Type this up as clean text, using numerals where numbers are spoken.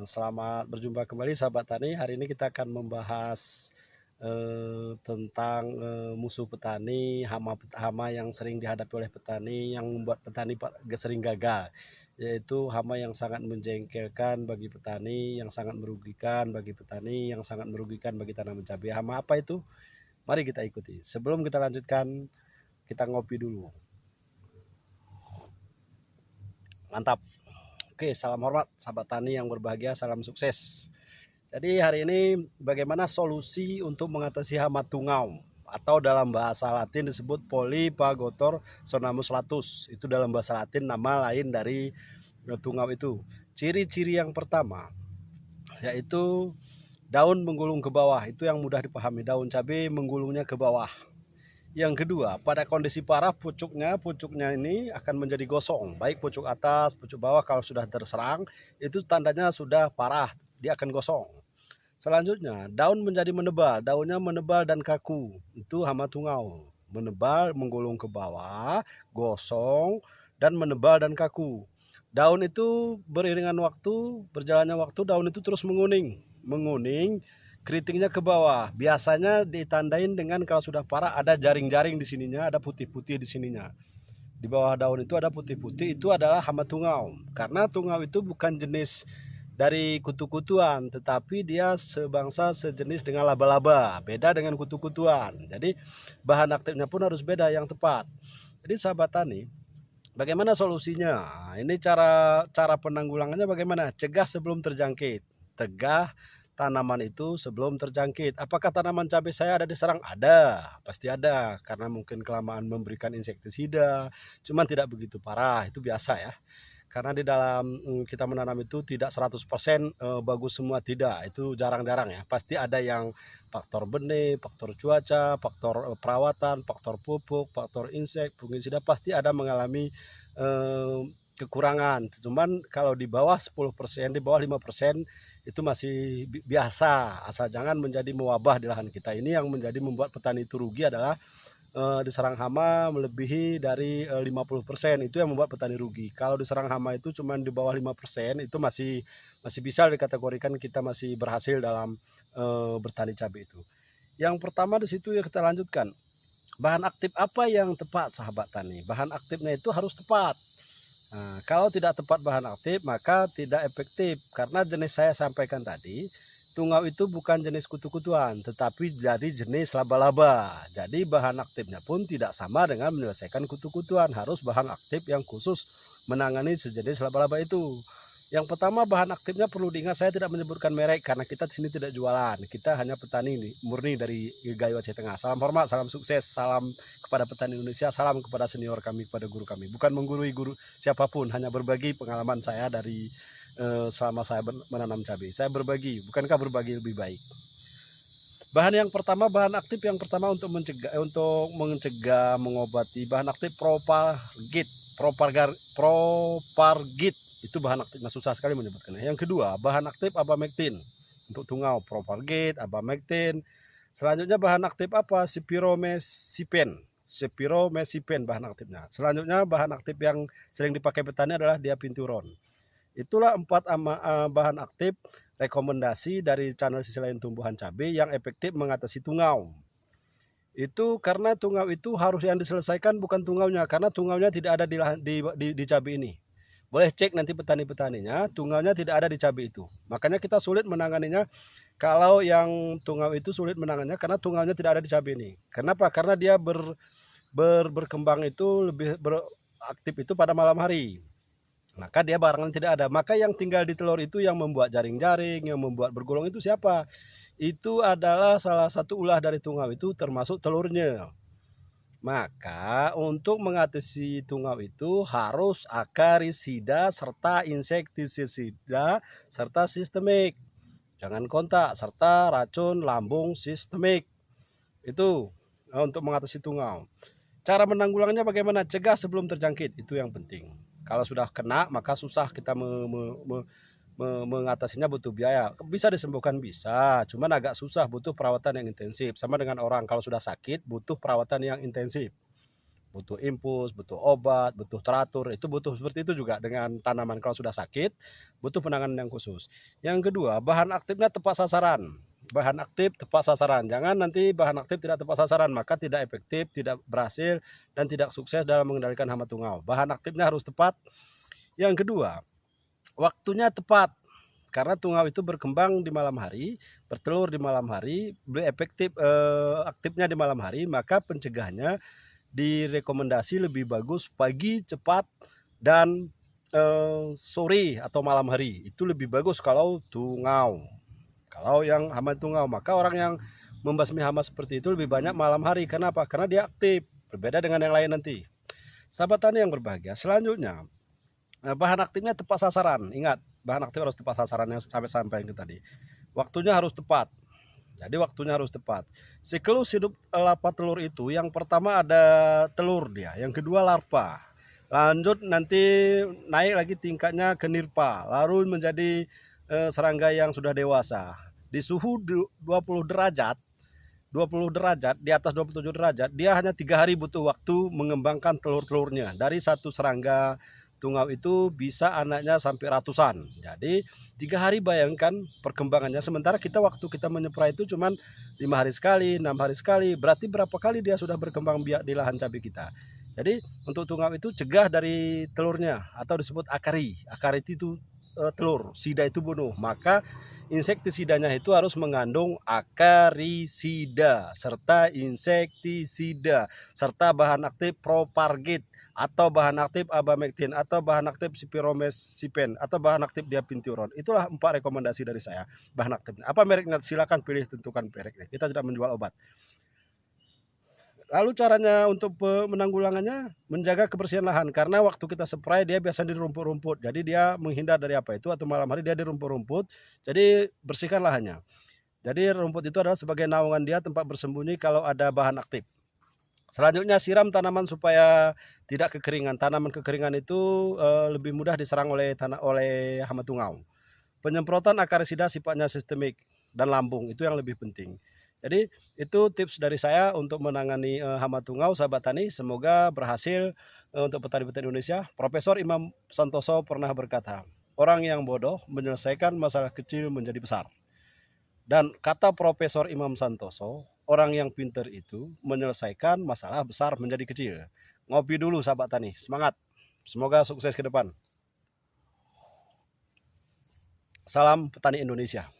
Selamat berjumpa kembali sahabat tani. Hari ini kita akan membahas tentang musuh petani, hama yang sering dihadapi oleh petani yang membuat petani sering gagal, yaitu hama yang sangat menjengkelkan bagi petani, yang sangat merugikan bagi petani, yang sangat merugikan bagi tanaman cabai. Hama apa itu? Mari kita ikuti. Sebelum kita lanjutkan, kita ngopi dulu. Mantap. Oke, salam hormat sahabat tani yang berbahagia, salam sukses. Jadi hari ini bagaimana solusi untuk mengatasi hama tungau atau dalam bahasa Latin disebut Polyphagotor sonamus latus. Itu dalam bahasa Latin nama lain dari tungau itu. Ciri-ciri yang pertama yaitu daun menggulung ke bawah. Itu yang mudah dipahami, daun cabai menggulungnya ke bawah. Yang kedua, pada kondisi parah pucuknya ini akan menjadi gosong, baik pucuk atas, pucuk bawah. Kalau sudah terserang itu tandanya sudah parah, dia akan gosong. Selanjutnya, daun menjadi menebal, daunnya menebal dan kaku. Itu hama tungau. Menebal, menggulung ke bawah, gosong, dan menebal dan kaku. Daun itu beriringan waktu, berjalannya waktu, daun itu terus menguning, keritingnya ke bawah. Biasanya ditandain dengan kalau sudah parah ada jaring-jaring di sininya, ada putih-putih di sininya. Di bawah daun itu ada putih-putih, itu adalah hama tungau. Karena tungau itu bukan jenis dari kutu-kutuan, tetapi dia sejenis dengan laba-laba, beda dengan kutu-kutuan. Jadi bahan aktifnya pun harus beda yang tepat. Jadi sahabat tani, bagaimana solusinya? Ini cara penanggulangannya bagaimana? Cegah sebelum terjangkit. Tegah tanaman itu sebelum terjangkit. Apakah tanaman cabai saya ada diserang? Ada, pasti ada. Karena mungkin kelamaan memberikan insektisida, cuman tidak begitu parah, itu biasa ya. Karena di dalam kita menanam itu tidak 100% bagus semua, tidak. Itu jarang-jarang ya. Pasti ada yang faktor benih, faktor cuaca, faktor perawatan, faktor pupuk, faktor insek, fungisida, pasti ada mengalami kekurangan. Cuman kalau di bawah 10%, di bawah 5% itu masih biasa, asal jangan menjadi mewabah di lahan kita. Ini yang menjadi membuat petani itu rugi adalah diserang hama melebihi dari 50%, itu yang membuat petani rugi. Kalau diserang hama itu cuma di bawah 5%, itu masih bisa dikategorikan kita masih berhasil dalam bertani cabai itu. Yang pertama di situ ya kita lanjutkan. Bahan aktif apa yang tepat sahabat tani? Bahan aktifnya itu harus tepat. Nah, kalau tidak tepat bahan aktif maka tidak efektif, karena jenis saya sampaikan tadi, tungau itu bukan jenis kutu-kutuan tetapi jadi jenis laba-laba. Jadi bahan aktifnya pun tidak sama dengan menyelesaikan kutu-kutuan, harus bahan aktif yang khusus menangani sejenis laba-laba itu. Yang pertama, bahan aktifnya perlu diingat, saya tidak menyebutkan merek karena kita di sini tidak jualan. Kita hanya petani murni dari Gayo Aceh Tengah. Salam hormat, salam sukses, salam kepada petani Indonesia, salam kepada senior kami, kepada guru kami. Bukan menggurui guru siapapun, hanya berbagi pengalaman saya dari selama saya menanam cabai. Saya berbagi, bukankah berbagi lebih baik? Bahan yang pertama, bahan aktif yang pertama untuk mencegah mengobati, bahan aktif Propargit, itu bahan aktifnya, susah sekali menyebutkannya. Yang kedua, bahan aktif abamectin untuk tungau, Propargit, abamectin. Selanjutnya bahan aktif apa? Spiromesipen bahan aktifnya. Selanjutnya bahan aktif yang sering dipakai petani adalah diapinturon. Itulah 4 bahan aktif rekomendasi dari channel Sisi Lain Tumbuhan Cabai yang efektif mengatasi tungau. Itu karena tungau itu harus yang diselesaikan bukan tungaunya, karena tungaunya tidak ada di cabai ini. Boleh cek nanti petani-petaninya, tungaunya tidak ada di cabai itu. Makanya kita sulit menanganinya. Kalau yang tungau itu sulit menangannya karena tungaunya tidak ada di cabai ini. Kenapa? Karena dia berkembang itu lebih beraktif itu pada malam hari. Maka dia barangan tidak ada. Maka yang tinggal di telur itu yang membuat jaring-jaring, yang membuat bergolong itu siapa? Itu adalah salah satu ulah dari tungau itu, termasuk telurnya. Maka untuk mengatasi tungau itu harus akarisida serta insektisida serta sistemik. Jangan kontak, serta racun lambung sistemik. Itu untuk mengatasi tungau. Cara menanggulangannya bagaimana? Cegah sebelum terjangkit, itu yang penting. Kalau sudah kena maka susah kita mengatasinya, butuh biaya. Bisa disembuhkan, bisa, cuman agak susah, butuh perawatan yang intensif. Sama dengan orang kalau sudah sakit butuh perawatan yang intensif. butuh infus, butuh obat, butuh teratur, itu butuh seperti itu juga dengan tanaman kalau sudah sakit, butuh penanganan yang khusus. Yang kedua, bahan aktifnya tepat sasaran. Bahan aktif tepat sasaran. Jangan nanti bahan aktif tidak tepat sasaran, maka tidak efektif, tidak berhasil, dan tidak sukses dalam mengendalikan hama tungau. Bahan aktifnya harus tepat. Yang kedua, waktunya tepat. Karena tungau itu berkembang di malam hari, bertelur di malam hari, efektif aktifnya di malam hari, maka pencegahannya direkomendasi lebih bagus pagi cepat dan sore atau malam hari. Itu lebih bagus kalau tungau. Kalau yang hama tungau, maka orang yang membasmi hama seperti itu lebih banyak malam hari. Kenapa? Karena dia aktif. Berbeda dengan yang lain nanti. Sahabat tani yang berbahagia, selanjutnya bahan aktifnya tepat sasaran. Ingat, bahan aktif harus tepat sasaran yang sampai sampaikan tadi. Waktunya harus tepat. Jadi waktunya harus tepat. Siklus hidup larva telur itu yang pertama ada telur dia, yang kedua larva. Lanjut nanti naik lagi tingkatnya ke nirpa, lalu menjadi serangga yang sudah dewasa. Di suhu 20 derajat, 20 derajat, di atas 27 derajat, dia hanya 3 hari butuh waktu mengembangkan telur-telurnya. Dari satu serangga tungau itu bisa anaknya sampai ratusan. Jadi 3 hari bayangkan perkembangannya. Sementara kita waktu kita menyeprai itu cuma 5 hari sekali, 6 hari sekali. Berarti berapa kali dia sudah berkembang biak di lahan cabai kita. Jadi untuk tungau itu cegah dari telurnya atau disebut akari. Akari itu telur, sida itu bunuh. Maka insektisidanya itu harus mengandung akarisida serta insektisida serta bahan aktif propargit atau bahan aktif abamectin atau bahan aktif spirometosipen atau bahan aktif diapintiron. Itulah 4 rekomendasi dari saya bahan aktif. Apa mereknya? Silakan pilih, tentukan mereknya. Kita tidak menjual obat. Lalu caranya untuk menanggulangannya, menjaga kebersihan lahan. Karena waktu kita spray dia biasanya di rumput-rumput. Jadi dia menghindar dari apa itu, atau malam hari dia di rumput-rumput. Jadi bersihkan lahannya. Jadi rumput itu adalah sebagai naungan dia, tempat bersembunyi kalau ada bahan aktif. Selanjutnya siram tanaman supaya tidak kekeringan. Tanaman kekeringan itu lebih mudah diserang oleh hama tungau. Penyemprotan akarisida sifatnya sistemik dan lambung, itu yang lebih penting. Jadi itu tips dari saya untuk menangani hama tungau, sahabat tani. Semoga berhasil untuk petani-petani Indonesia. Profesor Imam Santoso pernah berkata, orang yang bodoh menyelesaikan masalah kecil menjadi besar. Dan kata Profesor Imam Santoso, orang yang pintar itu menyelesaikan masalah besar menjadi kecil. Ngopi dulu sahabat tani, semangat. Semoga sukses ke depan. Salam petani Indonesia.